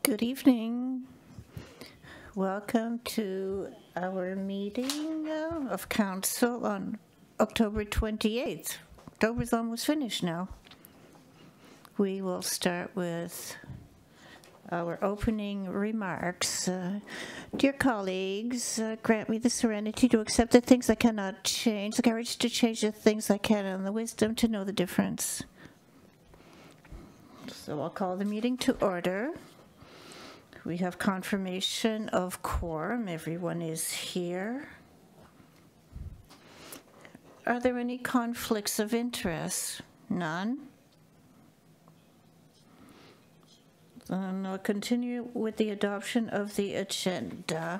Good evening. Welcome to our meeting of Council on October 28th. October's almost finished now. We will start with our opening remarks. Dear colleagues, grant me the serenity to accept the things I cannot change, the courage to change the things I can, and the wisdom to know the difference. So I'll call the meeting to order. We have confirmation of quorum. Everyone is here. Are there any conflicts of interest? None. Then I'll continue with the adoption of the agenda.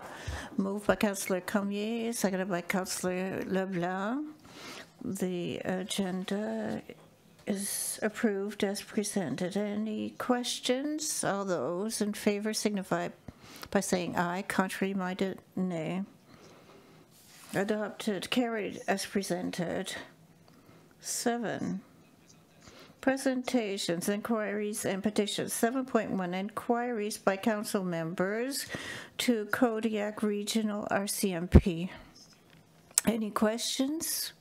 Moved by Councillor Cormier, seconded by Councillor Leblanc. The agenda is approved as presented. Any questions? All those in favor signify by saying aye. Contrary-minded, nay. Adopted, carried as presented. 7. Presentations, inquiries, and petitions. 7.1, inquiries by council members to Kodiak Regional RCMP. Any questions?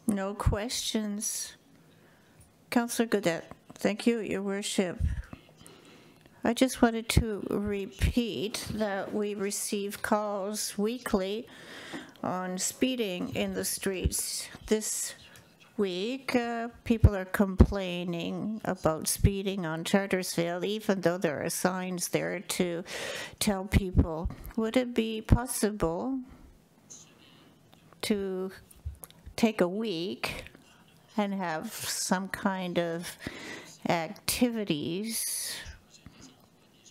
No questions. Councillor Godet, thank you, Your Worship. I just wanted to repeat that we receive calls weekly on speeding in the streets. This week, people are complaining about speeding on Chartersville, even though there are signs there to tell people. Would it be possible to take a week and have some kind of activities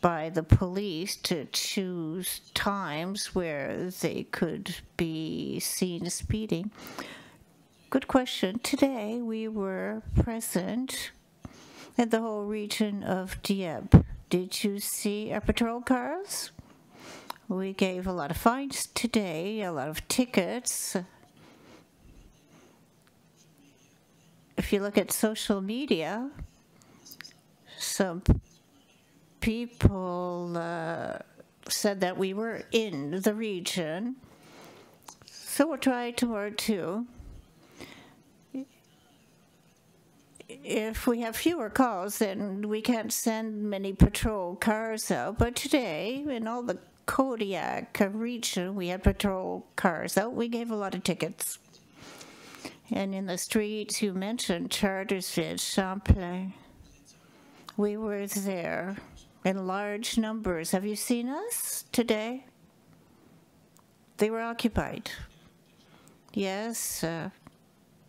by the police to choose times where they could be seen speeding? Good question. Today we were present in the whole region of Dieppe. Did you see our patrol cars? We gave a lot of fines today, a lot of tickets. If you look at social media, some people said that we were in the region, so we'll try tomorrow too. If we have fewer calls, then we can't send many patrol cars out, but today, in all the Kodiak region, we had patrol cars out. We gave a lot of tickets. And in the streets, you mentioned Chartersville, Champlain. We were there in large numbers. Have you seen us today? They were occupied. Yes,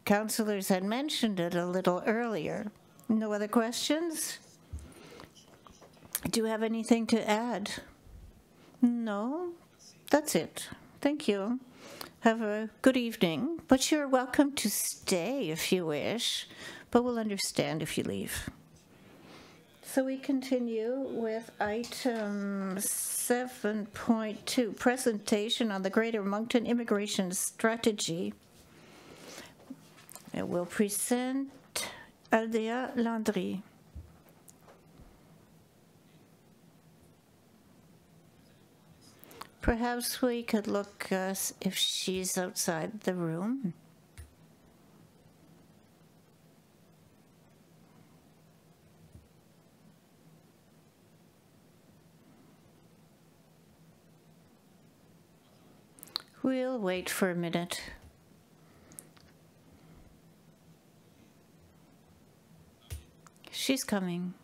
councillors had mentioned it a little earlier. No other questions? Do you have anything to add? No? That's it. Thank you. Have a good evening, but you're welcome to stay if you wish, but we'll understand if you leave. So we continue with item 7.2, presentation on the Greater Moncton Immigration Strategy. It will present Aldea Landry. Perhaps we could look if she's outside the room. We'll wait for a minute. She's coming.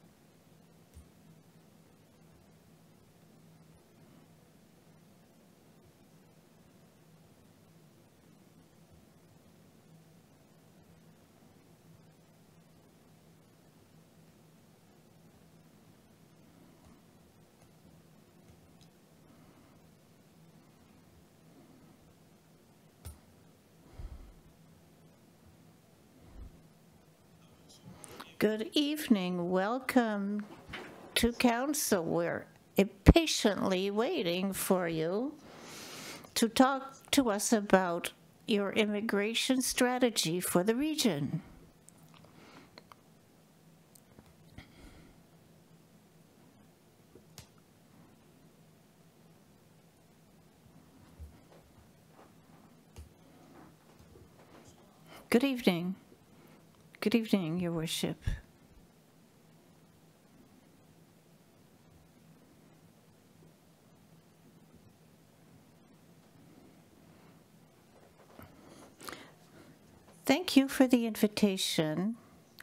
Good evening. Welcome to Council. We're impatiently waiting for you to talk to us about your immigration strategy for the region. Good evening. Good evening, Your Worship. Thank you for the invitation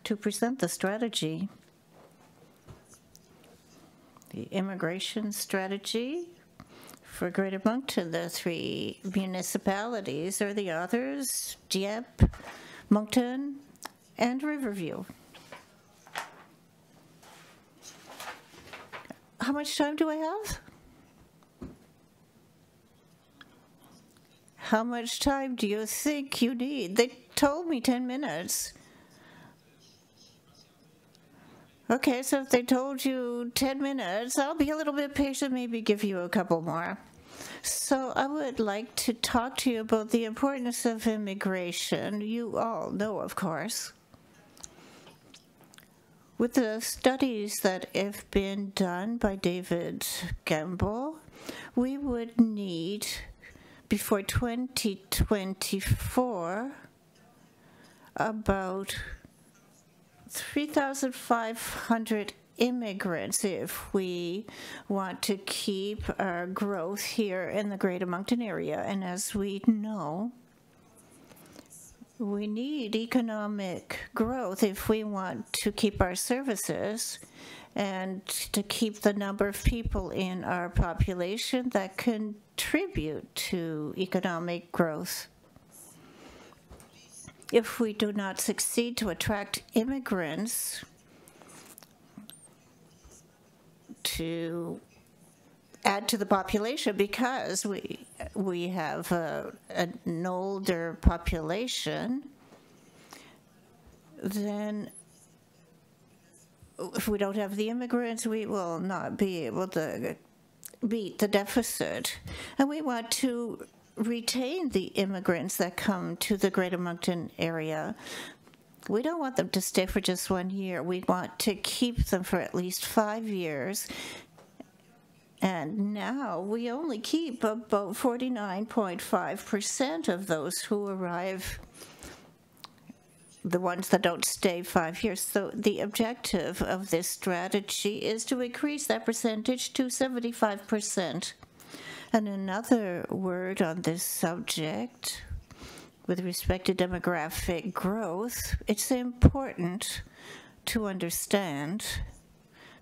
to present the strategy, the immigration strategy for Greater Moncton. The three municipalities are the authors: Dieppe, Moncton, and Riverview. How much time do I have? How much time do you think you need? They told me 10 minutes. Okay, so if they told you 10 minutes, I'll be a little bit patient, maybe give you a couple more. So I would like to talk to you about the importance of immigration. You all know, of course, with the studies that have been done by David Campbell, we would need, before 2024, about 3,500 immigrants if we want to keep our growth here in the Greater Moncton area. And as we know, we need economic growth if we want to keep our services and to keep the number of people in our population that contribute to economic growth. If we do not succeed to attract immigrants to add to the population, because we have an older population, then if we don't have the immigrants, we will not be able to beat the deficit. And we want to retain the immigrants that come to the Greater Moncton area. We don't want them to stay for just 1 year. We want to keep them for at least 5 years. And now we only keep about 49.5% of those who arrive, the ones that don't stay 5 years. So the objective of this strategy is to increase that percentage to 75%. And another word on this subject, with respect to demographic growth, it's important to understand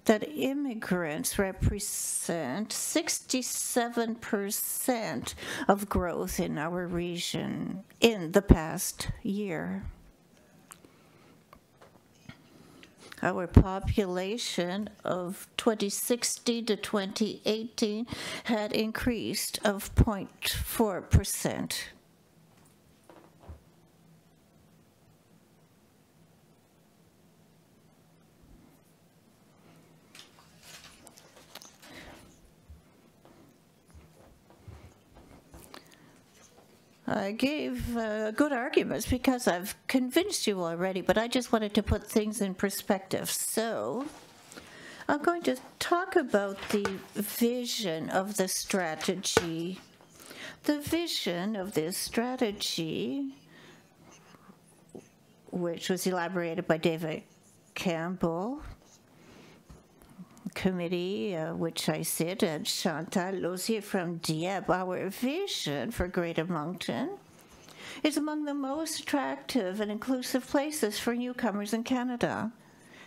that immigrants represent 67% of growth in our region in the past year. Our population of 2016 to 2018 had increased of 0.4%. I gave good arguments because I've convinced you already, but I just wanted to put things in perspective. So I'm going to talk about the vision of the strategy. The vision of this strategy, which was elaborated by David Campbell, committee, which I sit, and Chantal Lausier from Dieppe. Our vision for Greater Moncton is among the most attractive and inclusive places for newcomers in Canada.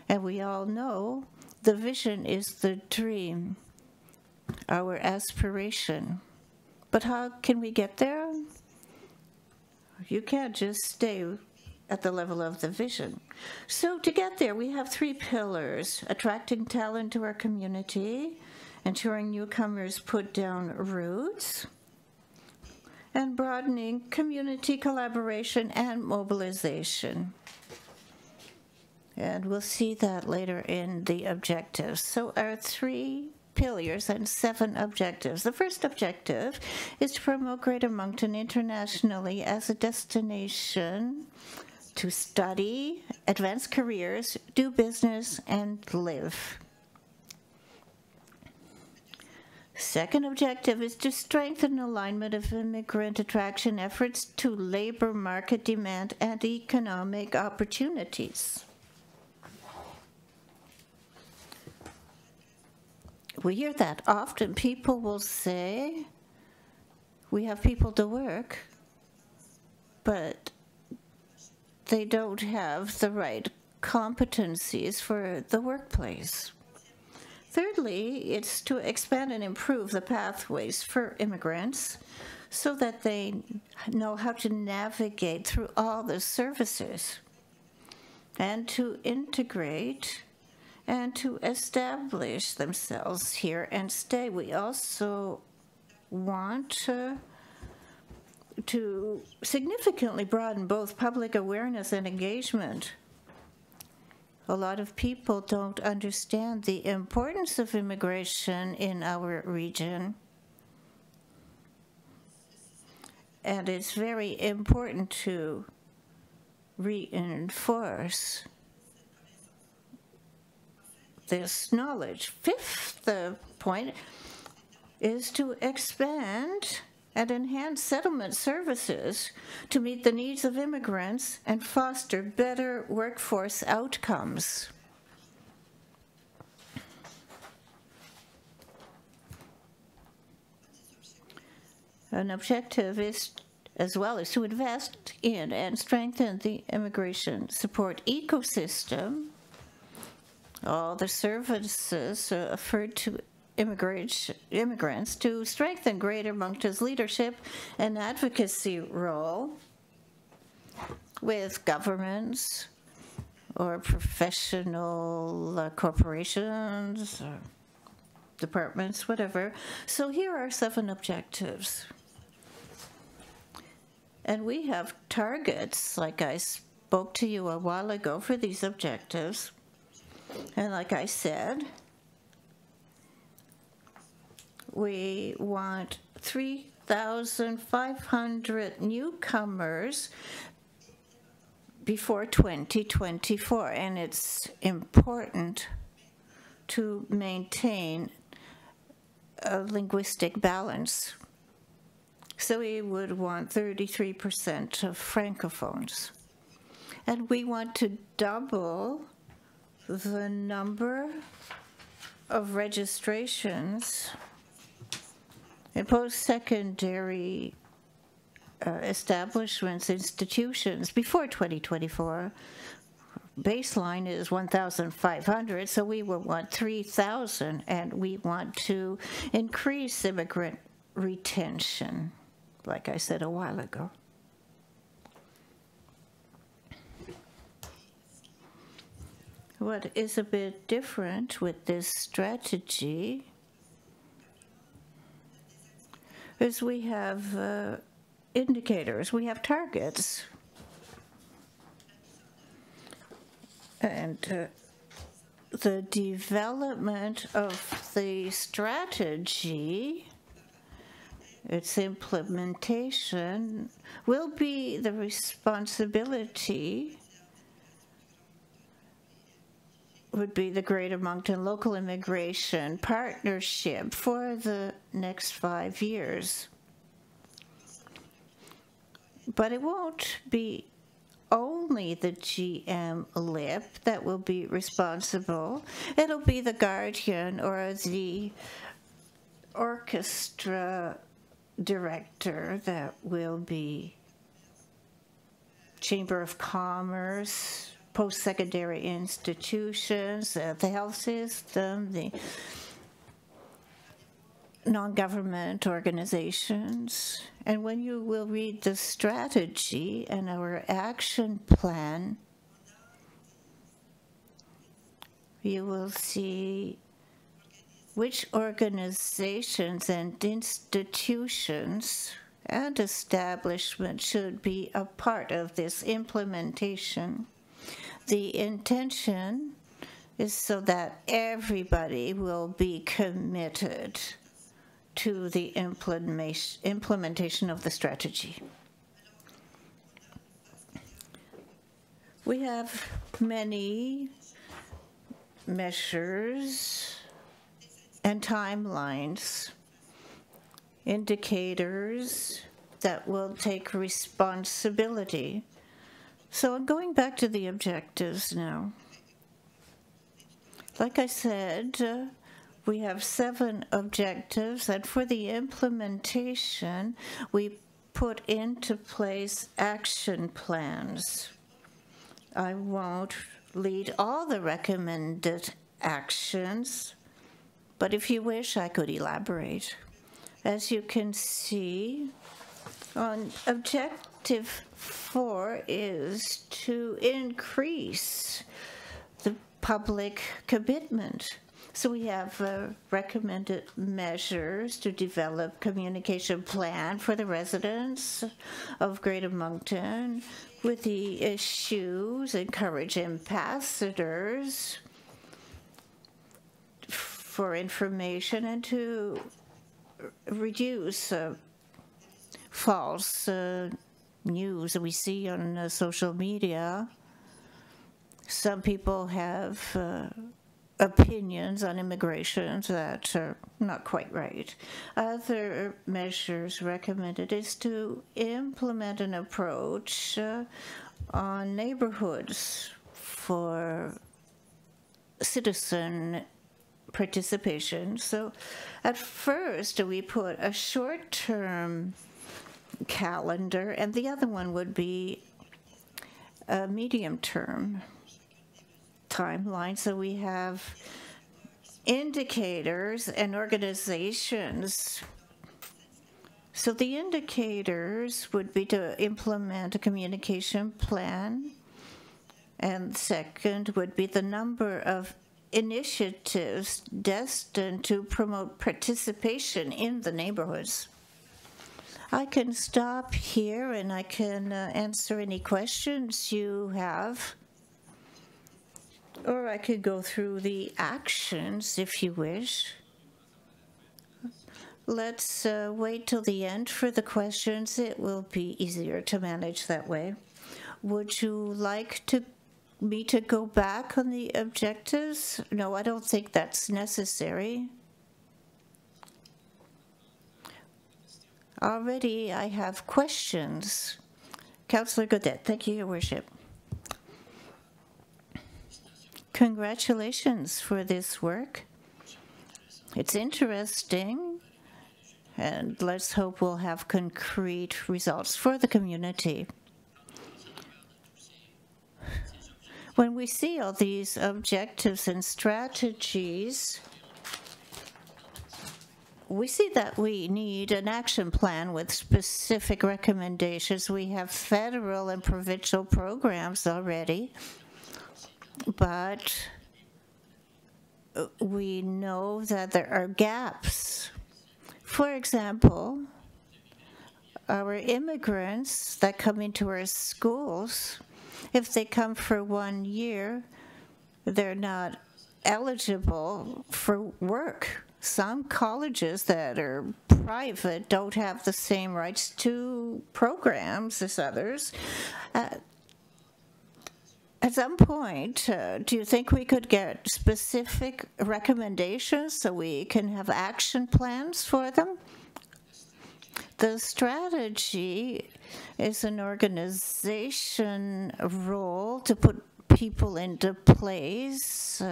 And we all know the vision is the dream, our aspiration. But how can we get there? You can't just stay at the level of the vision. So to get there, we have 3 pillars: attracting talent to our community, ensuring newcomers put down roots, and broadening community collaboration and mobilization. And we'll see that later in the objectives. So our 3 pillars and 7 objectives. The first objective is to promote Greater Moncton internationally as a destination to study, advance careers, do business, and live. Second objective is to strengthen alignment of immigrant attraction efforts to labor market demand and economic opportunities. We hear that often. People will say, we have people to work, but they don't have the right competencies for the workplace. Thirdly, it's to expand and improve the pathways for immigrants so that they know how to navigate through all the services and to integrate and to establish themselves here and stay. We also want to significantly broaden both public awareness and engagement. A lot of people don't understand the importance of immigration in our region. And it's very important to reinforce this knowledge. Fifth point is to expand and enhance settlement services to meet the needs of immigrants and foster better workforce outcomes. An objective is, as well, is to invest in and strengthen the immigration support ecosystem. All the services offered to immigrants to strengthen Greater Moncton's leadership and advocacy role with governments or professional corporations or departments, whatever. So here are 7 objectives. And we have targets, like I spoke to you a while ago, for these objectives. And like I said, we want 3,500 newcomers before 2024, and it's important to maintain a linguistic balance. So we would want 33% of Francophones. And we want to double the number of registrations in post-secondary establishments, institutions before 2024. Baseline is 1,500, so we will want 3,000, and we want to increase immigrant retention, like I said a while ago. What is a bit different with this strategy is we have indicators, we have targets. And the development of the strategy, its implementation, will be the responsibility, would be the Greater Moncton Local Immigration Partnership for the next 5 years. But it won't be only the GM LIP that will be responsible. It'll be the guardian or the orchestra director that will be Chamber of Commerce, post-secondary institutions, the health system, the non-government organizations. And when you will read the strategy and our action plan, you will see which organizations and institutions and establishments should be a part of this implementation. The intention is so that everybody will be committed to the implementation of the strategy. We have many measures and timelines indicators that will take responsibility. So I'm going back to the objectives now. Like I said, we have 7 objectives, and for the implementation, we put into place action plans. I won't lead all the recommended actions, but if you wish, I could elaborate. As you can see, on objective 4 is to increase the public commitment. So we have recommended measures to develop communication plan for the residents of Greater Moncton with the issues, encourage ambassadors for information and to reduce false news that we see on social media. Some people have opinions on immigration that are not quite right. Other measures recommended is to implement an approach on neighborhoods for citizen participation. So at first we put a short-term calendar, and the other one would be a medium-term timeline. So we have indicators and organizations. So the indicators would be to implement a communication plan, and second would be the number of initiatives destined to promote participation in the neighborhoods. I can stop here and I can answer any questions you have. Or I could go through the actions if you wish. Let's wait till the end for the questions. It will be easier to manage that way. Would you like me to go back on the objectives? No, I don't think that's necessary. Already I have questions. Councillor Godet, thank you, Your Worship. Congratulations for this work. It's interesting, and let's hope we'll have concrete results for the community. When we see all these objectives and strategies, we see that we need an action plan with specific recommendations. We have federal and provincial programs already, but we know that there are gaps. For example, our immigrants that come into our schools, if they come for 1 year, they're not eligible for work. Some colleges that are private don't have the same rights to programs as others. At some point, do you think we could get specific recommendations so we can have action plans for them? The strategy is an organization role to put people into place,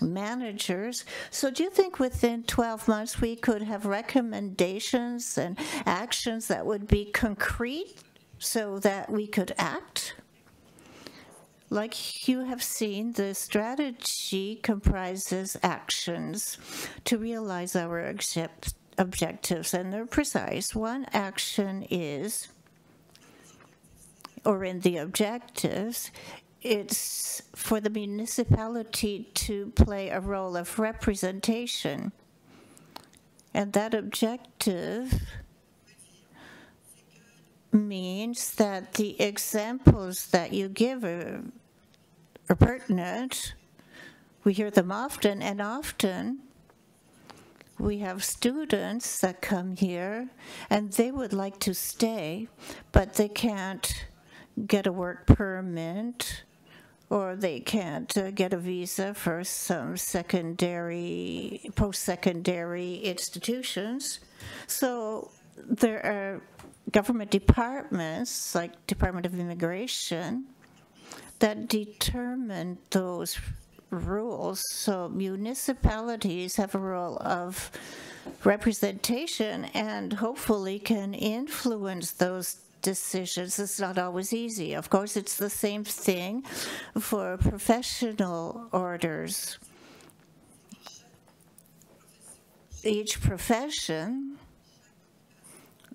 managers. So do you think within 12 months we could have recommendations and actions that would be concrete so that we could act? Like you have seen, the strategy comprises actions to realize our objectives, and they're precise. One action is, or in the objectives, it's for the municipality to play a role of representation. And that objective means that the examples that you give are pertinent. We hear them often, and often we have students that come here and they would like to stay, but they can't get a work permit or they can't get a visa for some post-secondary institutions. So there are government departments, like Department of Immigration, that determine those rules. So municipalities have a role of representation and hopefully can influence those decisions. It's not always easy. Of course, it's the same thing for professional orders. Each profession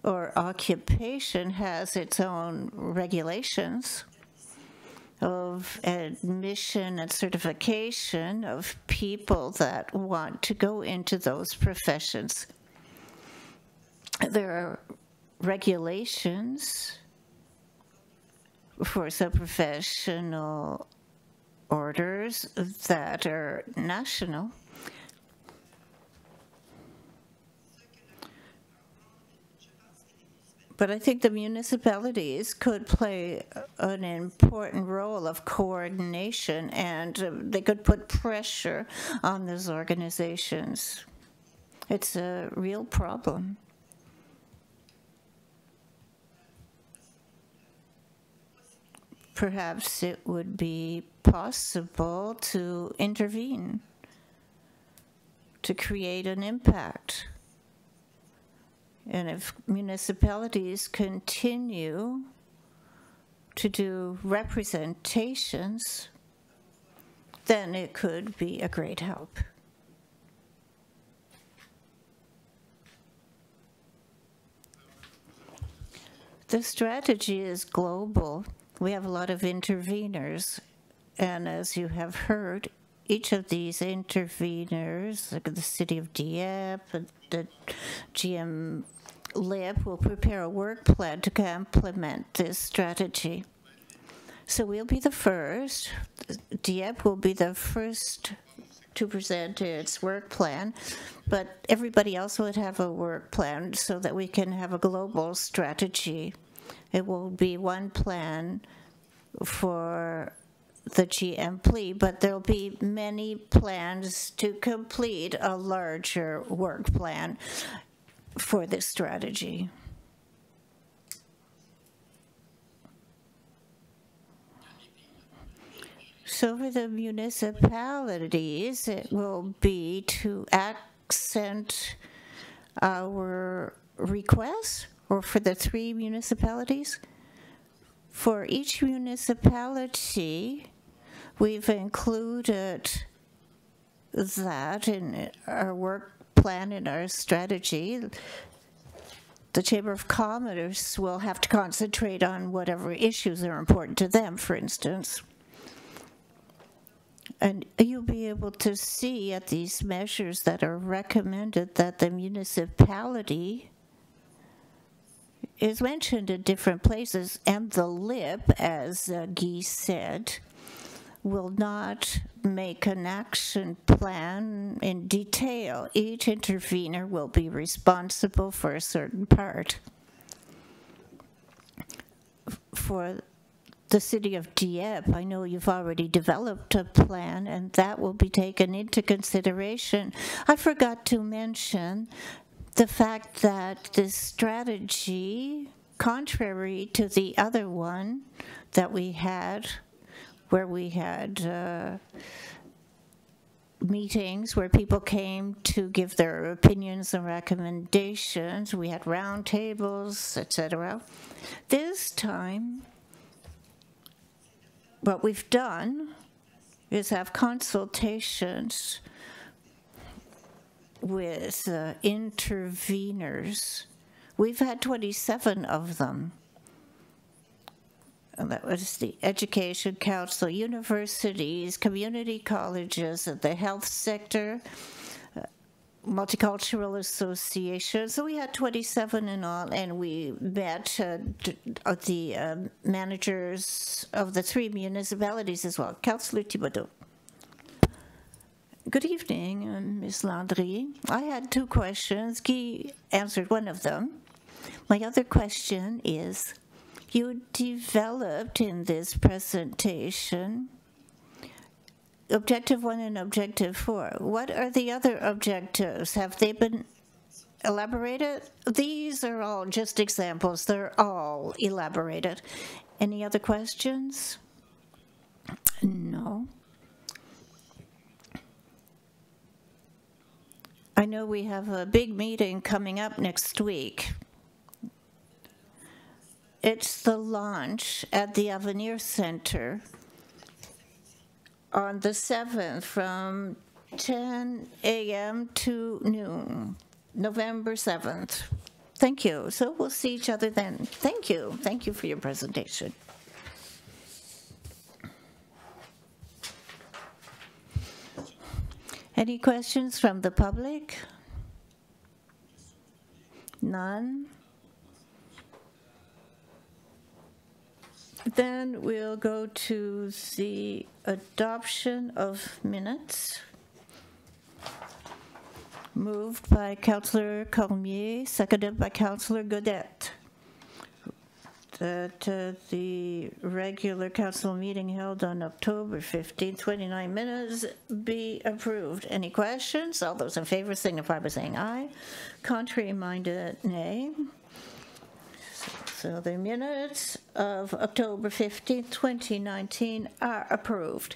or occupation has its own regulations of admission and certification of people that want to go into those professions. There are regulations for some professional orders that are national. But I think the municipalities could play an important role of coordination, and they could put pressure on those organizations. It's a real problem. Perhaps it would be possible to intervene, to create an impact. And if municipalities continue to do representations, then it could be a great help. The strategy is global. We have a lot of interveners, and as you have heard, each of these interveners, like the city of Dieppe, the GM LIP, will prepare a work plan to complement this strategy. So we'll be the first. Dieppe will be the first to present its work plan, but everybody else would have a work plan so that we can have a global strategy. It will be one plan for the GMP, but there'll be many plans to complete a larger work plan for this strategy. So for the municipalities, it will be to accent our requests, or for the 3 municipalities. For each municipality, we've included that in our work plan, in our strategy. The Chamber of Commerce will have to concentrate on whatever issues are important to them, for instance. And you'll be able to see at these measures that are recommended that the municipality is mentioned in different places, and the LIP, as Guy said, will not make an action plan in detail. Each intervener will be responsible for a certain part. For the city of Dieppe, I know you've already developed a plan, and that will be taken into consideration. I forgot to mention the fact that this strategy, contrary to the other one that we had, where we had meetings where people came to give their opinions and recommendations, we had round tables, etc. This time, what we've done is have consultations with interveners. We've had 27 of them. And that was the Education Council, universities, community colleges, the health sector, multicultural associations. So we had 27 in all, and we met the managers of the 3 municipalities as well. Councillor Thibodeau. Good evening, Ms. Landry. I had 2 questions. Guy answered one of them. My other question is, you developed in this presentation objective 1 and objective 4. What are the other objectives? Have they been elaborated? These are all just examples. They're all elaborated. Any other questions? No. I know we have a big meeting coming up next week. It's the launch at the Avenir Center on the 7th from 10 a.m. to noon, November 7th. Thank you. So we'll see each other then. Thank you. Thank you for your presentation. Any questions from the public? None? Then we'll go to the adoption of minutes. Moved by Councillor Cormier, seconded by Councillor Godette. That the regular council meeting held on October 15, 29 minutes be approved. Any questions? All those in favor signify by saying aye. Contrary-minded, nay. So the minutes of October 15, 2019 are approved.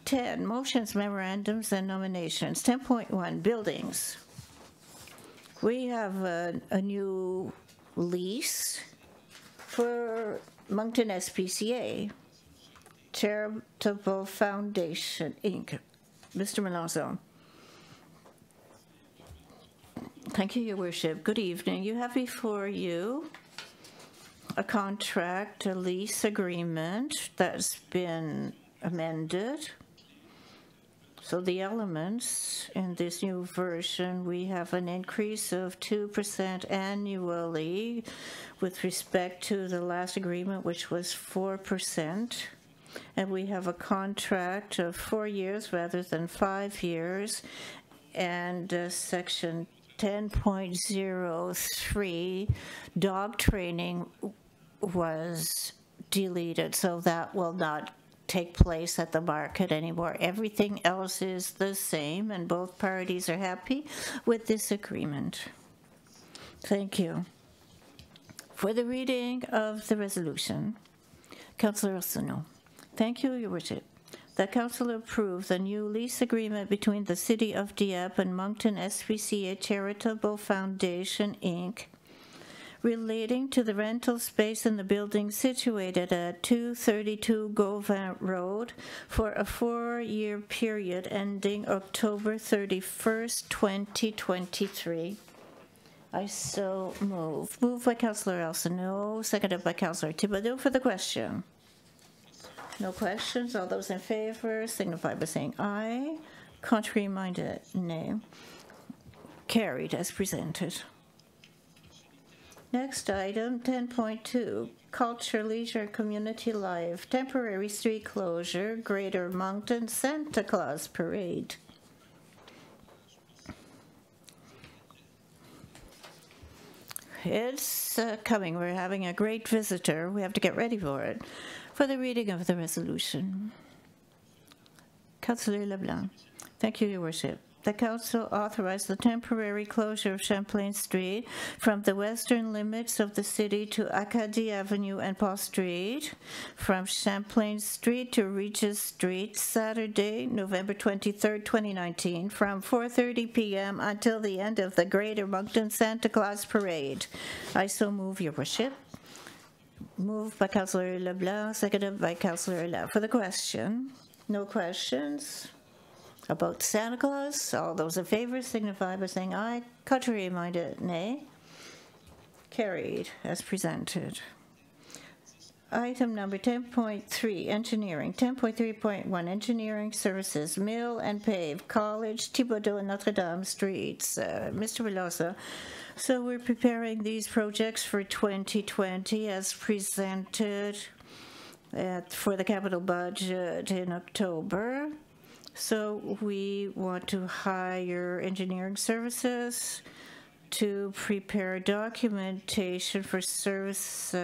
10, motions, memorandums, and nominations. 10.1, buildings. We have a new lease for Moncton SPCA, Charitable Foundation, Inc. Mr. Melanson. Thank you, Your Worship. Good evening. You have before you a contract, a lease agreement that's been amended. So the elements in this new version, we have an increase of 2% annually with respect to the last agreement, which was 4%. And we have a contract of 4 years rather than 5 years. And section 10.03, dog training was deleted, so that will not take place at the market anymore. Everything else is the same, and both parties are happy with this agreement. Thank you. For the reading of the resolution, Councillor Arsenault. Thank you, Your Worship. The Council approves the new lease agreement between the City of Dieppe and Moncton SPCA Charitable Foundation, Inc., relating to the rental space in the building situated at 232 Gauvin Road for a 4-year period ending October 31st, 2023. I so move. Moved by Councillor Arsenault, seconded by Councillor Thibodeau for the question. No questions. All those in favor signify by saying aye. Contrary-minded, nay. Carried as presented. Next item, 10.2, Culture, Leisure, Community Life, temporary street closure, Greater Moncton Santa Claus Parade. It's coming. We're having a great visitor. We have to get ready for it. For the reading of the resolution, Councillor Leblanc. Thank you, Your Worship. The Council authorized the temporary closure of Champlain Street from the western limits of the city to Acadie Avenue and Paul Street, from Champlain Street to Regis Street, Saturday, November 23rd, 2019, from 4:30 p.m. until the end of the Greater Moncton Santa Claus Parade. I so move, Your Worship. Moved by Councillor Leblanc, seconded by Councillor Lapp. For the question, no questions about Santa Claus. All those in favor signify by saying aye. Contrary-minded, nay. Carried as presented. Item number 10.3, engineering. 10.3.1, engineering services, mill and pave, College, Thibodeau, and Notre Dame streets. Mr. Velosa. So we're preparing these projects for 2020 as presented for the capital budget in October. So we want to hire engineering services to prepare documentation for service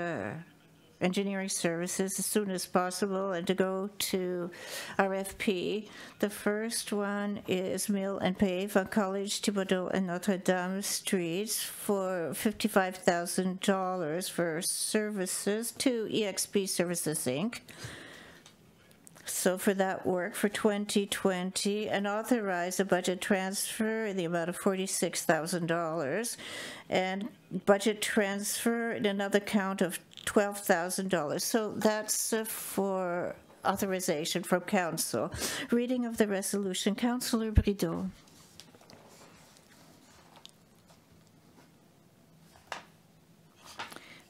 engineering services as soon as possible and to go to RFP. The first one is Mill and Pave on College, Thibodeau, and Notre Dame Streets for $55,000 for services to EXP Services, Inc. So for that work for 2020, and authorize a budget transfer in the amount of $46,000 and budget transfer in another count of $12,000. So that's for authorization from council. Reading of the resolution, Councillor Brideau.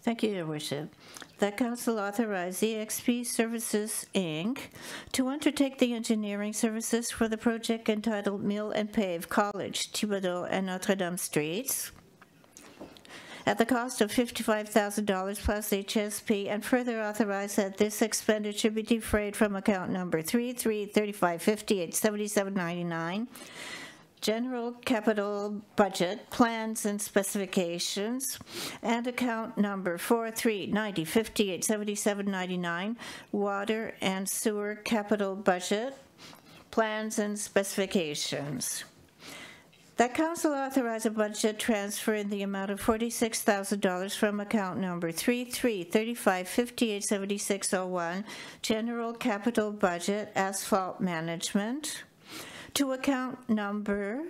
Thank you, Your Worship. That Council authorize EXP Services, Inc. to undertake the engineering services for the project entitled Mill and Pave College, Thibodeau, and Notre Dame Streets at the cost of $55,000 plus HSP, and further authorize that this expenditure be defrayed from account number 3335587799. General Capital Budget, Plans and Specifications, and account number 4390587799, Water and Sewer Capital Budget, Plans and Specifications. That Council authorize a budget transfer in the amount of $46,000 from account number 3335587601, General Capital Budget, Asphalt Management, to account number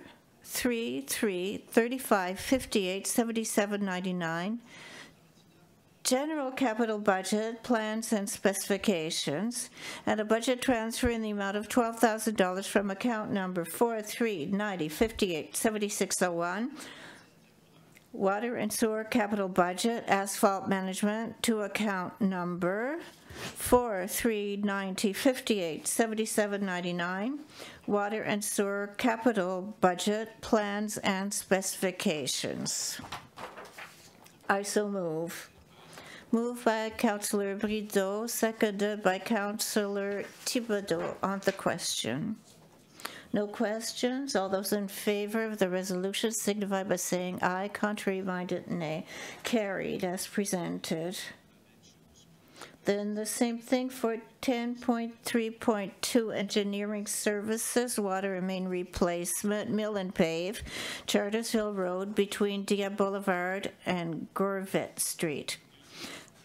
3335587799, General Capital Budget, Plans and Specifications, and a budget transfer in the amount of $12,000 from account number 4390587601, Water and Sewer Capital Budget, Asphalt Management, to account number 4390587799, Water and Sewer Capital Budget, Plans and Specifications. I so move. Moved by Councillor Brideau, seconded by Councillor Thibodeau on the question. No questions? All those in favor of the resolution signify by saying aye. Contrary-minded, nay. Carried as presented. Then the same thing for 10.3.2, engineering services, water and main replacement, Mill and Pave, Chartersville Road between Dieppe Boulevard and Gorvet Street.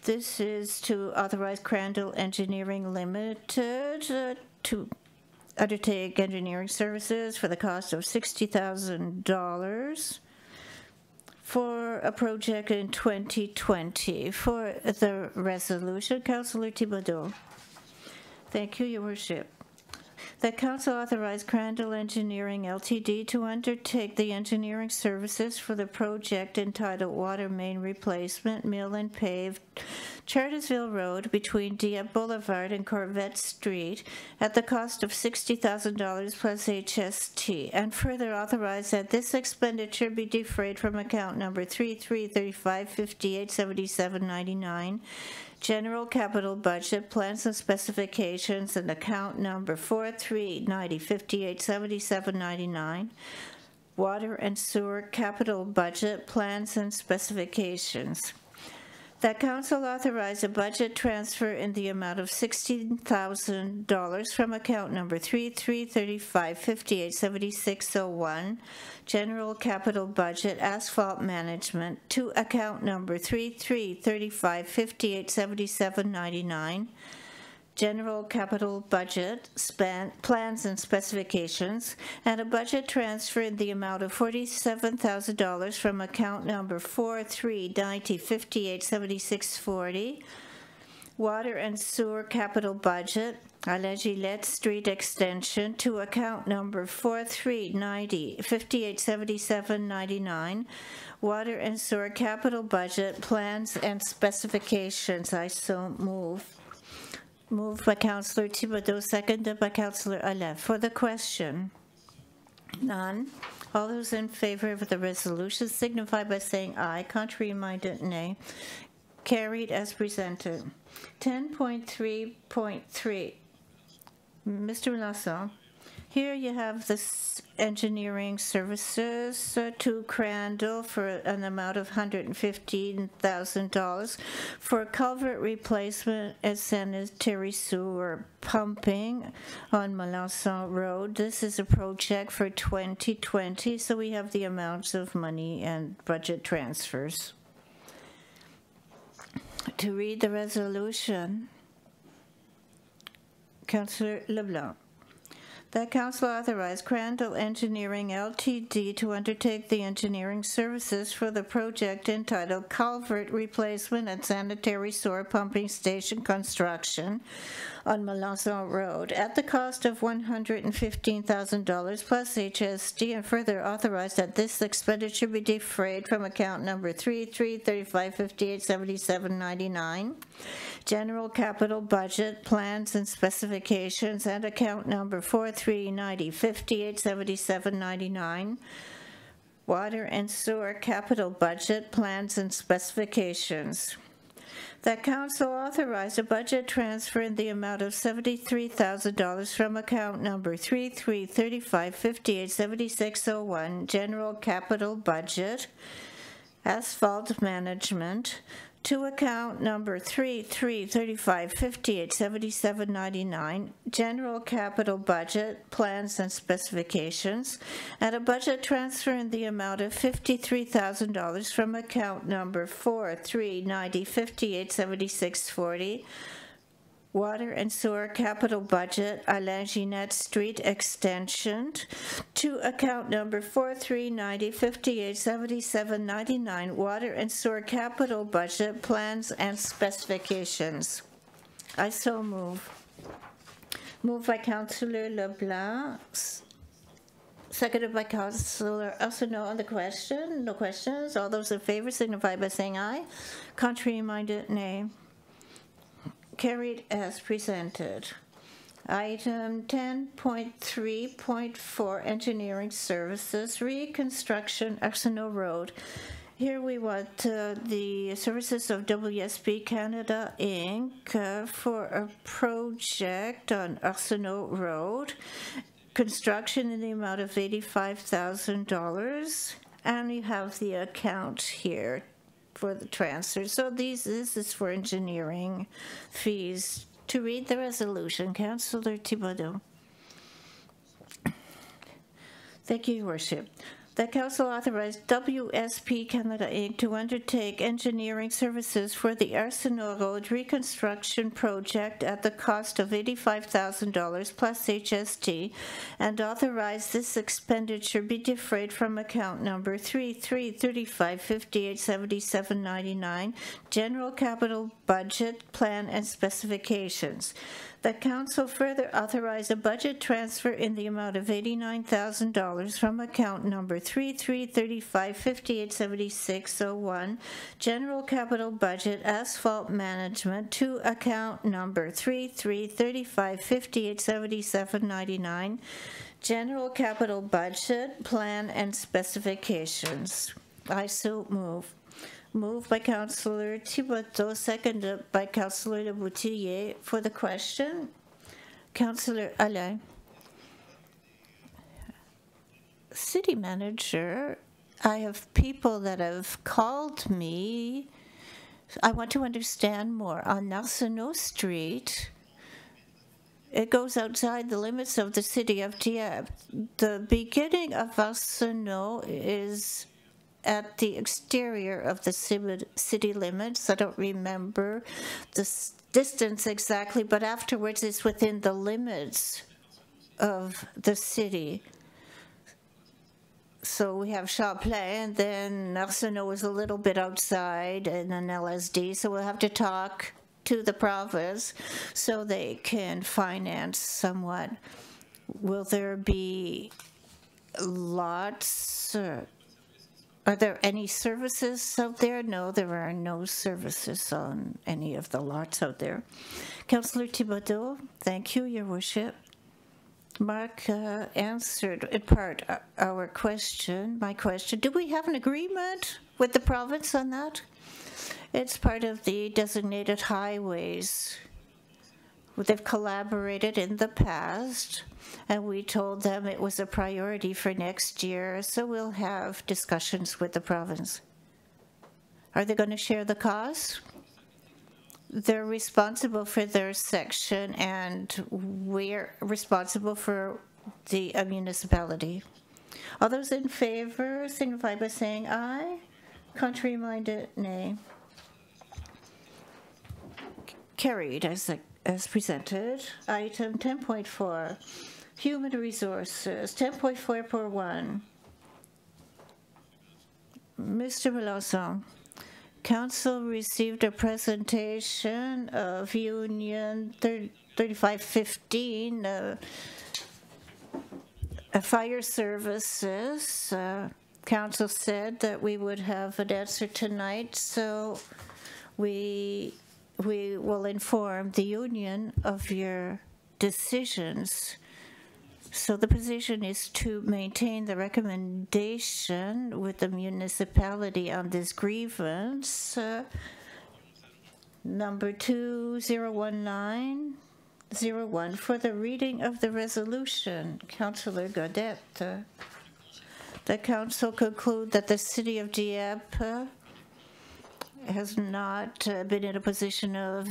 This is to authorize Crandall Engineering Limited to undertake engineering services for the cost of $60,000 for a project in 2020. For the resolution, Councillor Thibodeau. Thank you, Your Worship. That Council authorized Crandall Engineering Ltd. to undertake the engineering services for the project entitled Water Main Replacement, Mill and Pave, Chartersville Road between Dieppe Boulevard and Corvette Street at the cost of $60,000 plus HST, and further authorize that this expenditure be defrayed from account number 3335587799, General Capital Budget, Plans and Specifications, and account number 4390587799, Water and Sewer Capital Budget, Plans and Specifications. That Council authorize a budget transfer in the amount of $16,000 from account number 3335587601, General Capital Budget, Asphalt Management, to account number 3335587799, General Capital Budget, Plans and Specifications, and a budget transfer in the amount of $47,000 from account number 4390587640, Water and Sewer Capital Budget, Alain Gillette Street Extension, to account number 4390587799, Water and Sewer Capital Budget, Plans and Specifications. I so move. Moved by Councillor Thibodeau, seconded by Councillor Alain. For the question, none. All those in favor of the resolution signify by saying aye. Contrary-minded, nay. Carried as presented. 10.3.3. Mr. Lasson. Here you have this engineering services to Crandall for an amount of $115,000 for culvert replacement and sanitary sewer pumping on Melanson Road. This is a project for 2020, so we have the amounts of money and budget transfers. To read the resolution, Councillor Leblanc. That Council authorized Crandall Engineering Ltd. to undertake the engineering services for the project entitled Culvert Replacement and Sanitary Sewer Pumping Station Construction on Melanson Road at the cost of $115,000 plus HST, and further authorized that this expenditure be defrayed from account number 3335587799, General Capital Budget, Plans and Specifications, and account number 4390587799, Water and Sewer Capital Budget, Plans and Specifications. That Council authorized a budget transfer in the amount of $73,000 from account number 3335587601, General Capital Budget, Asphalt Management, to account number 3335587799, General Capital Budget, Plans and Specifications, and a budget transfer in the amount of $53,000 from account number 4390587640, Water and Sewer Capital Budget, Alain Ginette Street Extension, to account number 4390587799, Water and Sewer Capital Budget, Plans and Specifications. I so move. Moved by Councillor Leblanc, seconded by Councillor Arsenault on the question. No questions. All those in favor signify by saying aye. Contrary-minded, nay. Carried as presented. Item 10.3.4, Engineering Services, Reconstruction, Arsenault Road. Here we want the services of WSP Canada Inc. For a project on Arsenault Road, construction in the amount of $85,000, and you have the account here for the transfer. So this is for engineering fees. To read the resolution, Councillor Thibodeau. Thank you, Your Worship. The Council authorized WSP Canada Inc. to undertake engineering services for the Arsenault Road reconstruction project at the cost of $85,000 plus HST, and authorize this expenditure be defrayed from account number 3335587799, General Capital Budget, Plan and Specifications. The Council further authorized a budget transfer in the amount of $89,000 from account number 3335587601, General Capital Budget, Asphalt Management, to account number 3335587799, General Capital Budget, Plan and Specifications. I so move. Moved by Councillor Thibodeau, seconded by Councillor Le Boutillier. For the question, Councillor Alain. City Manager, I have people that have called me. I want to understand more. On Arsenault Street, it goes outside the limits of the city of Dieppe. The beginning of Arsenault is at the exterior of the city limits. I don't remember the distance exactly, but afterwards it's within the limits of the city. So we have Champlain, and then Arsenault is a little bit outside, and then LSD. So we'll have to talk to the province so they can finance somewhat. Will there be lots? Are there any services out there? No, there are no services on any of the lots out there. Councillor Thibodeau, thank you, Your Worship. Mark answered in part our question, my question. Do we have an agreement with the province on that? It's part of the designated highways. They've collaborated in the past, and we told them it was a priority for next year, so we'll have discussions with the province. Are they going to share the costs? They're responsible for their section, and we're responsible for the municipality. All those in favor signify by saying aye. Contrary-minded, nay. Carried as presented. Item 10.4, Human Resources. 10.4.1. Mr. Melanson, Council received a presentation of Union 3515, fire services. Council said that we would have an answer tonight, so we will inform the union of your decisions. So the position is to maintain the recommendation with the municipality on this grievance. Number 2019-01 for the reading of the resolution. Councillor Gaudette. The council conclude that the city of Dieppe has not been in a position of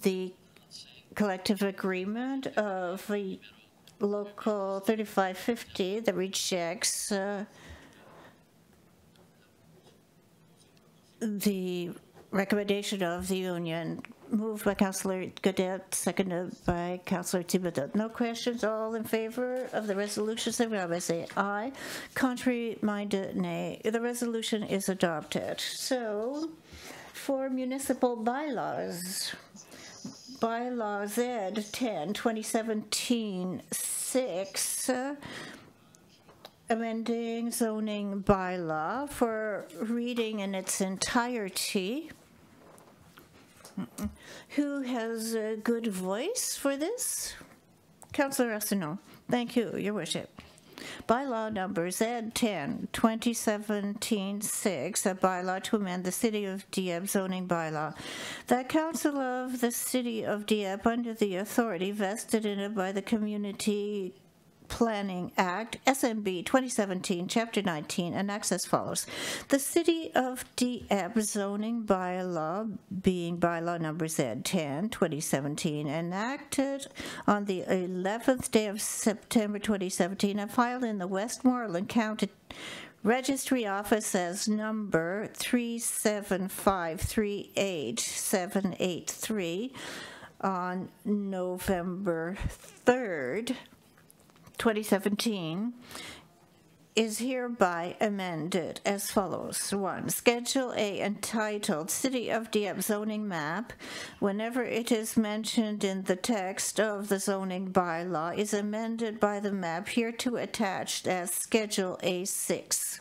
the collective agreement of the Local 3550 that rejects the recommendation of the union. Moved by Councillor Gaudette, seconded by Councillor Thibodeau. No questions. All in favor of the resolution, signify by saying aye. Contrary-minded, nay. The resolution is adopted. So, for municipal bylaws, Bylaw Z 10, 2017, 6, amending zoning bylaw for reading in its entirety. Who has a good voice for this? Councillor Arsenault. Thank you, Your Worship. Bylaw number Z10, 2017-6, a bylaw to amend the City of Dieppe zoning bylaw. The Council of the City of Dieppe, under the authority vested in it by the Community Planning Act, SMB 2017, Chapter 19, enacts as follows. The City of Dieppe zoning bylaw, being bylaw number Z10, 2017, enacted on the 11th day of September 2017 and filed in the Westmoreland County Registry Office as number 37538-783 on November 3rd, 2017, is hereby amended as follows. 1. Schedule A, entitled City of Dieppe Zoning Map, whenever it is mentioned in the text of the zoning bylaw, is amended by the map hereto attached as Schedule A6.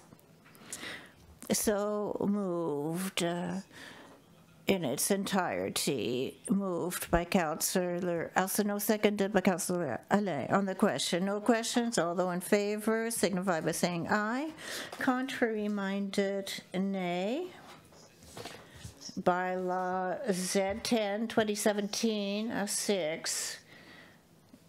So moved in its entirety, moved by Councillor Arsenault, seconded by Councillor Allais. On the question, no questions. All those in favor signify by saying aye. Contrary-minded, nay. Bylaw Z10, 2017, 6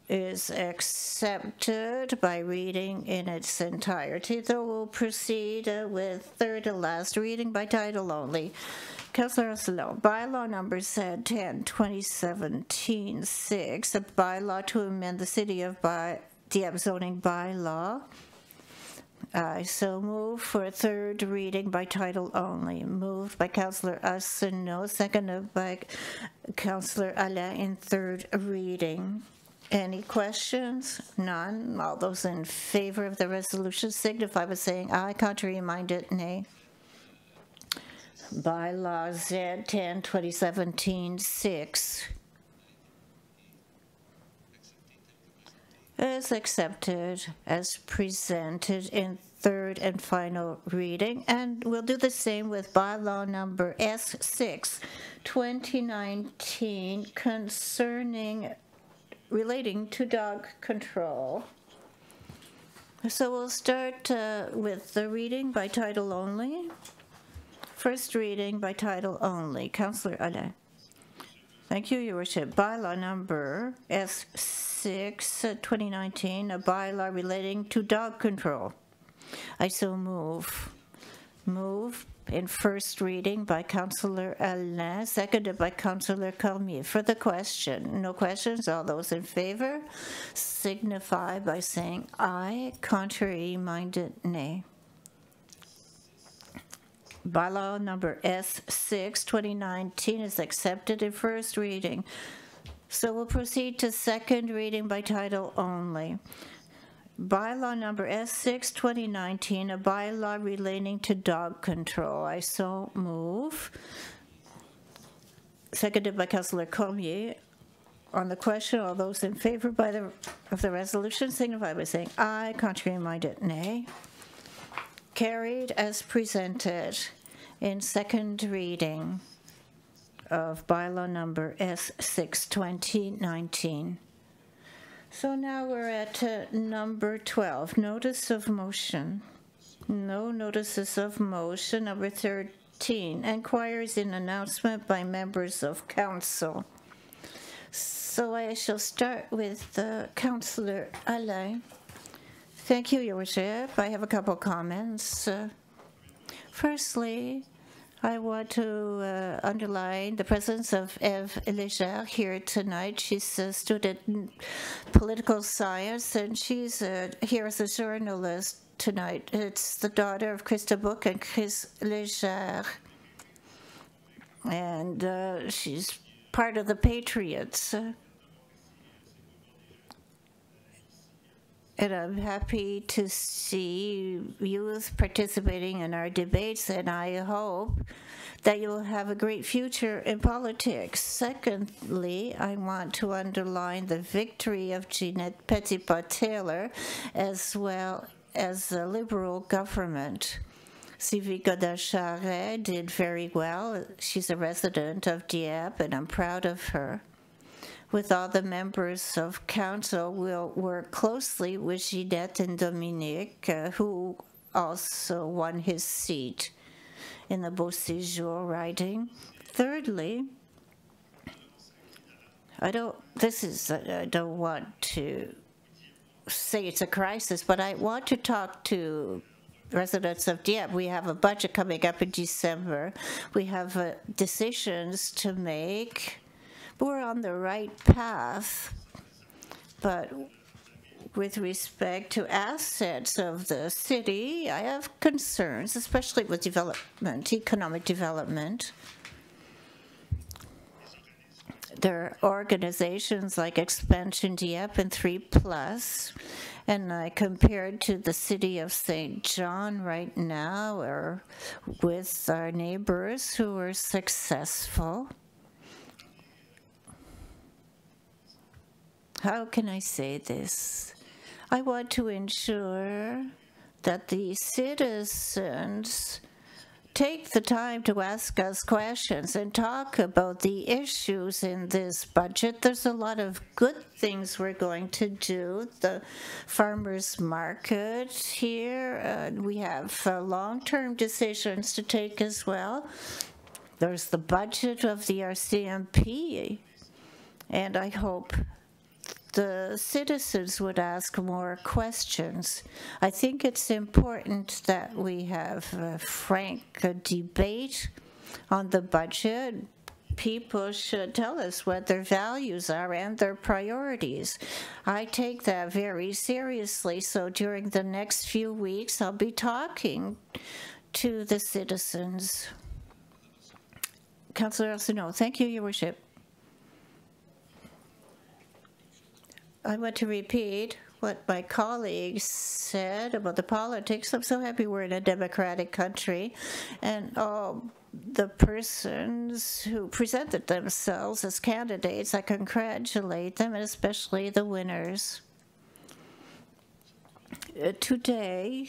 is accepted by reading in its entirety, though we'll proceed with third and last reading by title only. Councillor Arsenault, bylaw number Z10, 2017, 6, a bylaw to amend the City of Dieppe zoning bylaw. I so move for a third reading by title only. Moved by Councillor Arsenault, seconded by Councillor Allais in third reading. Any questions? None. All those in favor of the resolution signify by saying aye. Contrary-minded, nay. Bylaw Z10, 2017, 6 is accepted as presented in third and final reading, and we'll do the same with bylaw number S6, 2019, relating to dog control. So we'll start with the reading by title only. First reading by title only. Councillor Allais. Thank you, Your Worship. Bylaw number S6. S6, 2019, a bylaw relating to dog control. I so move. Move in first reading by Councillor Alain, seconded by Councillor Cormier. For the question, no questions, all those in favor signify by saying aye, contrary minded nay. Bylaw number S6, 2019 is accepted in first reading. So we'll proceed to second reading by title only. Bylaw number S6, 2019, a bylaw relating to dog control. I so move. Seconded by Councillor Cormier. On the question, all those in favor of the resolution signify by saying aye, contrary minded nay. Carried as presented in second reading of bylaw number S6, 2019. So now we're at number 12, notice of motion. No notices of motion. Number 13, inquiries and announcement by members of council. So I shall start with Councillor Alain. Thank you, Your Worship. I have a couple comments. Firstly, I want to underline the presence of Eve Légère here tonight. She's a student in political science, and she's here as a journalist tonight. It's the daughter of Christa Book and Chris Légère, and she's part of the Patriots. And I'm happy to see youth participating in our debates, and I hope that you'll have a great future in politics. Secondly, I want to underline the victory of Jeanette Petitpas-Taylor, as well as the Liberal government. Sylvie Godin-Charest did very well. She's a resident of Dieppe, and I'm proud of her. With all the members of council, we'll work closely with Ginette and Dominique, who also won his seat in the Beau Séjour riding. Thirdly, I don't want to say it's a crisis, but I want to talk to residents of Dieppe. We have a budget coming up in December. We have decisions to make. We're on the right path, but with respect to assets of the city, I have concerns, especially with development, economic development. There are organizations like Expansion Dieppe and 3+, and I compared to the city of St. John right now, or with our neighbors who are successful. How can I say this? I want to ensure that the citizens take the time to ask us questions and talk about the issues in this budget. There's a lot of good things we're going to do. The farmers market here, we have long-term decisions to take as well. There's the budget of the RCMP, and I hope the citizens would ask more questions. I think it's important that we have a frank debate on the budget. People should tell us what their values are and their priorities. I take that very seriously, so during the next few weeks, I'll be talking to the citizens. Councillor Arsenault, thank you, Your Worship. I want to repeat what my colleagues said about the politics. I'm so happy we're in a democratic country, and all the persons who presented themselves as candidates, I congratulate them, and especially the winners. Today,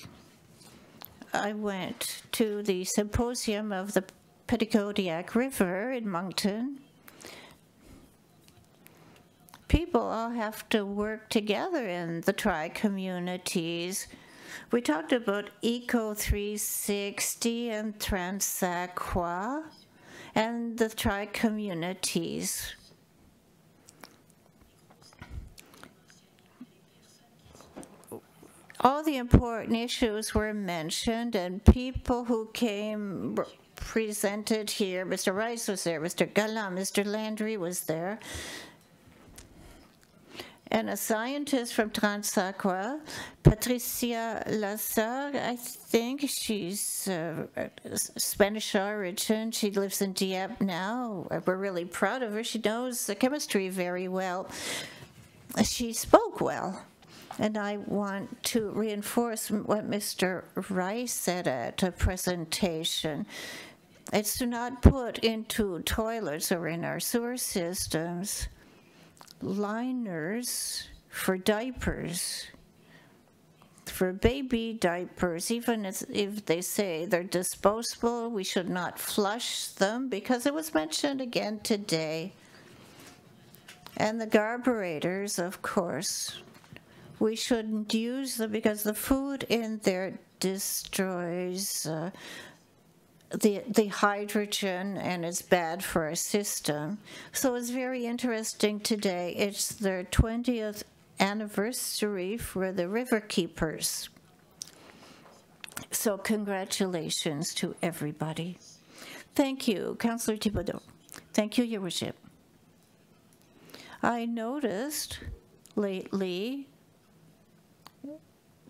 I went to the symposium of the Petitcodiac River in Moncton. People all have to work together in the tri-communities. We talked about Eco 360 and Transaqua and the tri-communities. all the important issues were mentioned, and people who came presented here. Mr. Rice was there, Mr. Galland, Mr. Landry was there, and a scientist from Transaqua, Patricia Lazar, I think she's Spanish origin. She lives in Dieppe now. We're really proud of her. She knows the chemistry very well. She spoke well. And I want to reinforce what Mr. Rice said at a presentation. It's to not put into toilets or in our sewer systems liners for diapers, for baby diapers. Even if they say they're disposable, we should not flush them, because it was mentioned again today. And the carburetors, of course, we shouldn't use them because the food in there destroys the hydrogen, and it's bad for our system. So it's very interesting today. It's their 20th anniversary for the river keepers. So congratulations to everybody. Thank you, Councillor Thibodeau. Thank you, Your Worship. I noticed lately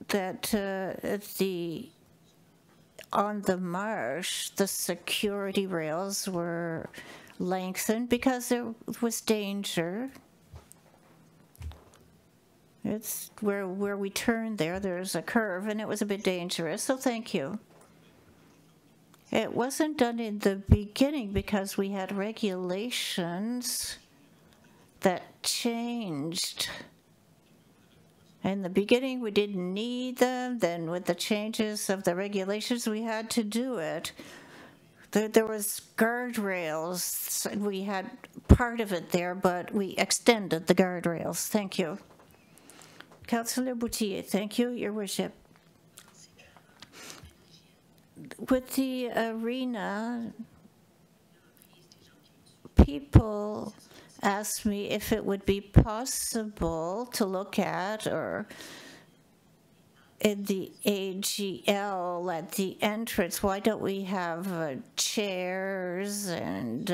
that on the marsh, the security rails were lengthened because there was danger. It's where we turned there's a curve, and it was a bit dangerous, so thank you. It wasn't done in the beginning because we had regulations that changed. In the beginning, we didn't need them. Then with the changes of the regulations, we had to do it. There was guardrails. We had part of it there, but we extended the guardrails. Thank you. Councillor Boutier, thank you, Your Worship. With the arena, people asked me if it would be possible to look at, or in the AGL at the entrance, why don't we have chairs and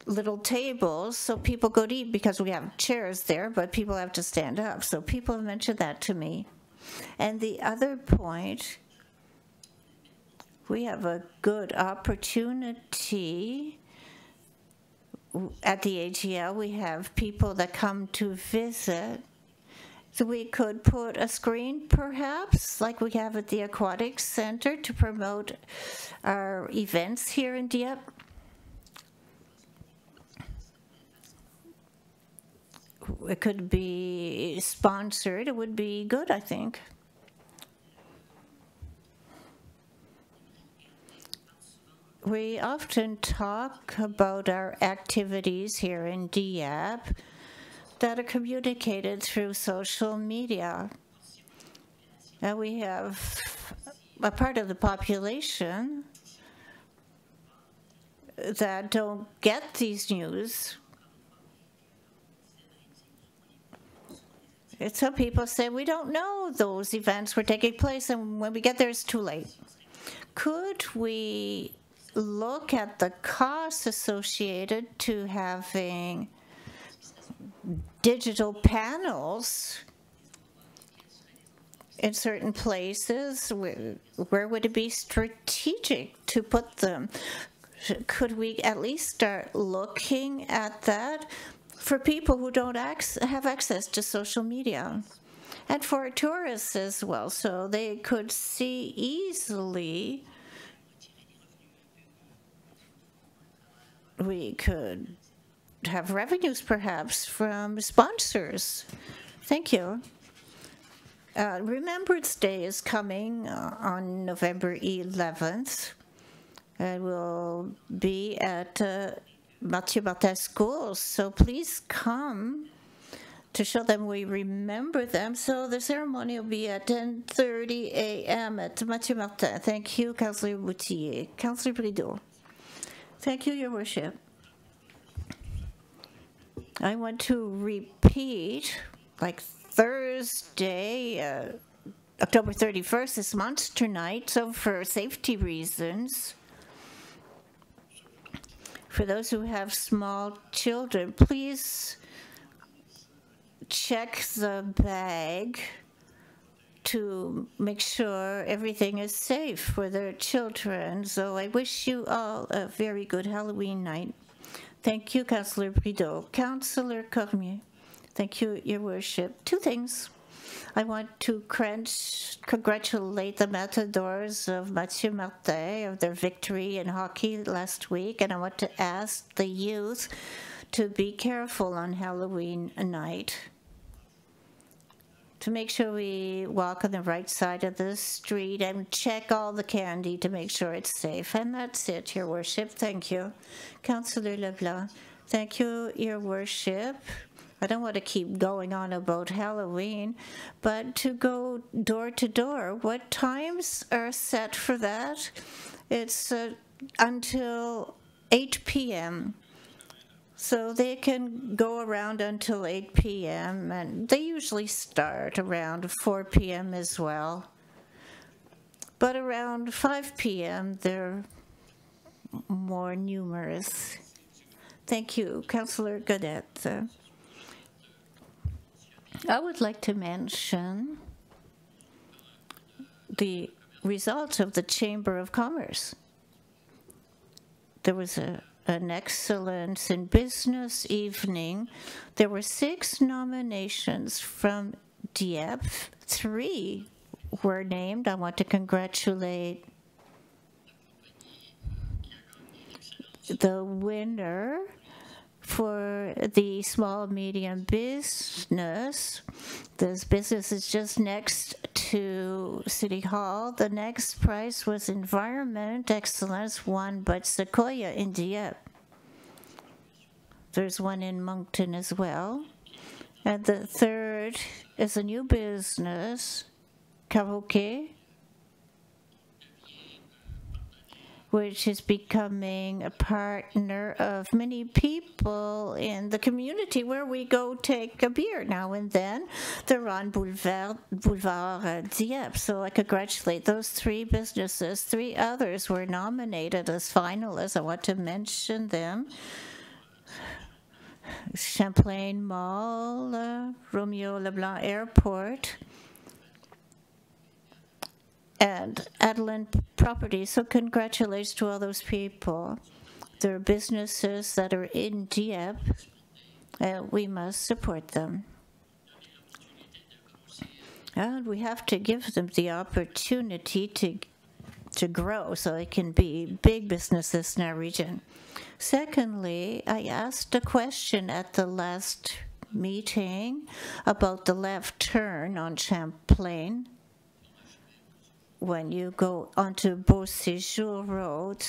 little tables so people go to eat, because we have chairs there, but people have to stand up. So people have mentioned that to me. And the other point, we have a good opportunity at the AGL. We have people that come to visit. So we could put a screen, perhaps, like we have at the Aquatic Center, to promote our events here in Dieppe. It could be sponsored. It would be good, I think. We often talk about our activities here in Dieppe that are communicated through social media. And we have a part of the population that don't get these news. Some people say, we don't know those events were taking place, and when we get there, it's too late. Could we look at the costs associated to having digital panels in certain places? Where would it be strategic to put them? Could we at least start looking at that for people who don't have access to social media, and for tourists as well, so they could see easily? We could have revenues perhaps from sponsors. Thank you. Remembrance Day is coming on November 11th. It will be at Mathieu Martin School, so please come to show them we remember them. So the ceremony will be at 10:30 a.m. at Mathieu Martin. Thank you, Councillor Boutier. Councillor Brideau. Thank you, Your Worship. I want to repeat, like Thursday, October 31st is Monster Night, so for safety reasons, for those who have small children, please check the bag to make sure everything is safe for their children. So I wish you all a very good Halloween night. Thank you, Councillor Brideau. Councillor Cormier. Thank you, Your Worship. Two things. I want to congratulate the Matadors of Mathieu Martin of their victory in hockey last week, and I want to ask the youth to be careful on Halloween night, to make sure we walk on the right side of the street and check all the candy to make sure it's safe. And that's it, Your Worship. Thank you. Councillor Leblanc. Thank you, Your Worship. I don't want to keep going on about Halloween, but to go door to door, what times are set for that? It's until 8 p.m. So they can go around until 8 p.m., and they usually start around 4 p.m. as well. But around 5 p.m., they're more numerous. Thank you, Councillor Godet. I would like to mention the results of the Chamber of Commerce. There was an Excellence in Business evening. There were 6 nominations from Dieppe. 3 were named. I want to congratulate the winner for the small medium business. This business is just next to City Hall. The next prize was Environment Excellence, won by Sequoia in Dieppe. There's one in Moncton as well. And the third is a new business, Karaoke, which is becoming a partner of many people in the community where we go take a beer now and then. They're on Boulevard Dieppe. So I congratulate those 3 businesses. 3 others were nominated as finalists. I want to mention them. Champlain Mall, Romeo Leblanc Airport, and Adeline Properties. So congratulations to all those people. There are businesses that are in Dieppe, and we must support them. And we have to give them the opportunity to grow so they can be big businesses in our region. Secondly, I asked a question at the last meeting about the left turn on Champlain. When you go onto Beau Séjour Road,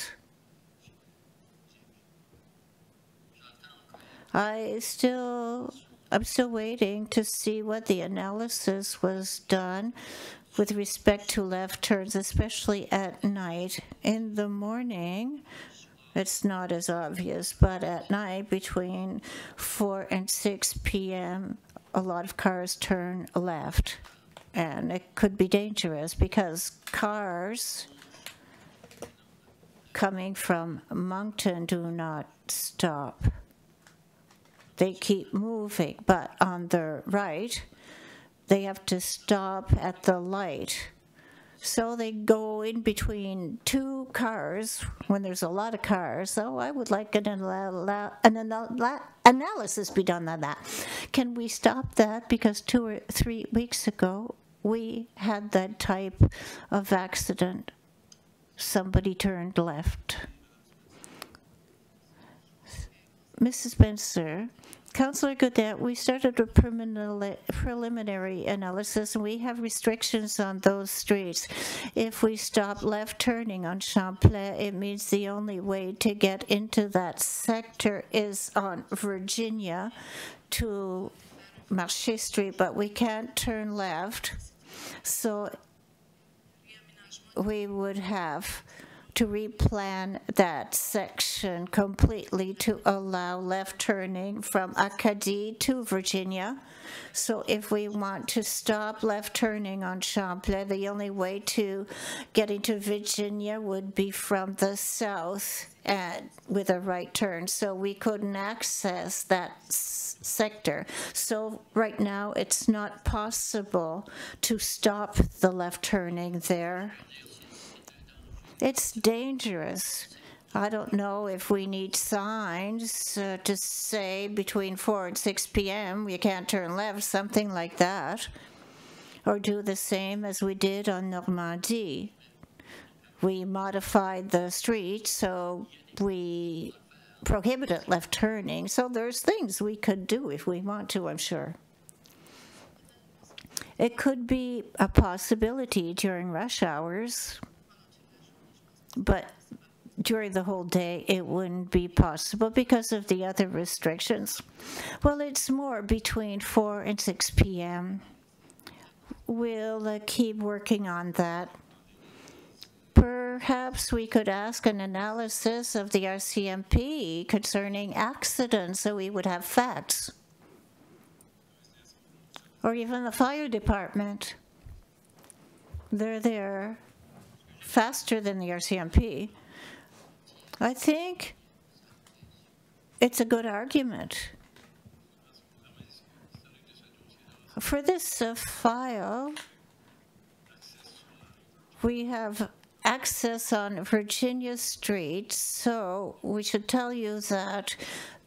I'm still waiting to see what the analysis was done with respect to left turns, especially at night. In the morning, it's not as obvious, but at night between 4 and 6 p.m., a lot of cars turn left. And it could be dangerous because cars coming from Moncton do not stop. They keep moving, but on the right, they have to stop at the light. So they go in between 2 cars when there's a lot of cars. So I would like an analysis be done on that. Can we stop that? Because 2 or 3 weeks ago, we had that type of accident. Somebody turned left. Mrs. Spencer, Councillor Godet, we started a preliminary analysis, and we have restrictions on those streets. If we stop left turning on Champlain, it means the only way to get into that sector is on Virginia to Marché Street, but we can't turn left. So we would have to replan that section completely to allow left turning from Acadie to Virginia. So if we want to stop left turning on Champlain, the only way to get into Virginia would be from the south and with a right turn. So we couldn't access that sector. So right now it's not possible to stop the left turning there. It's dangerous. I don't know if we need signs to say between 4 and 6 p.m. you can't turn left, something like that. Or do the same as we did on Normandy. We modified the street, so we prohibited left turning. So there's things we could do if we want to, I'm sure. It could be a possibility during rush hours, but during the whole day it wouldn't be possible because of the other restrictions. Well, it's more between 4 and 6 p.m. We'll keep working on that. Perhaps we could ask an analysis of the RCMP concerning accidents so we would have facts. Or even the fire department. They're there faster than the RCMP. I think it's a good argument. For this file, we have access on Virginia Street, so we should tell you that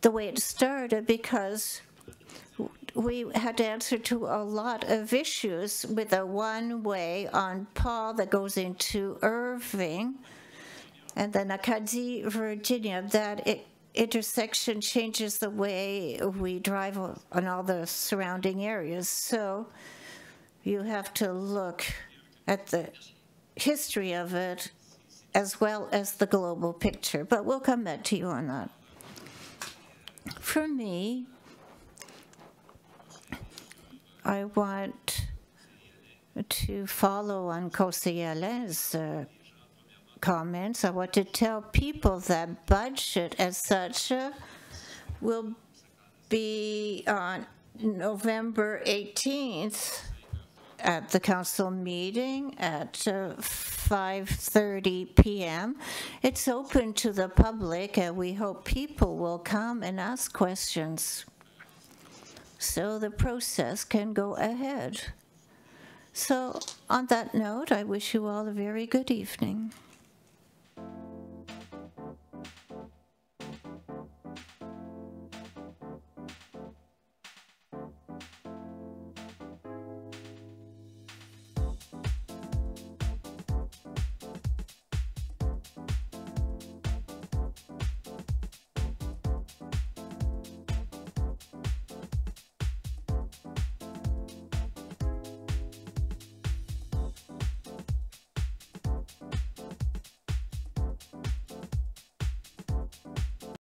the way it started, because we had to answer to a lot of issues with a one-way on Paul that goes into Irving, and then Acadie, Virginia. That intersection changes the way we drive on all the surrounding areas. So you have to look at the history of it as well as the global picture. But we'll come back to you on that. For me, I want to follow on Conseiller's comments. I want to tell people that budget as such will be on November 18th at the council meeting at 5:30 p.m. It's open to the public, and we hope people will come and ask questions so the process can go ahead. So on that note, I wish you all a very good evening.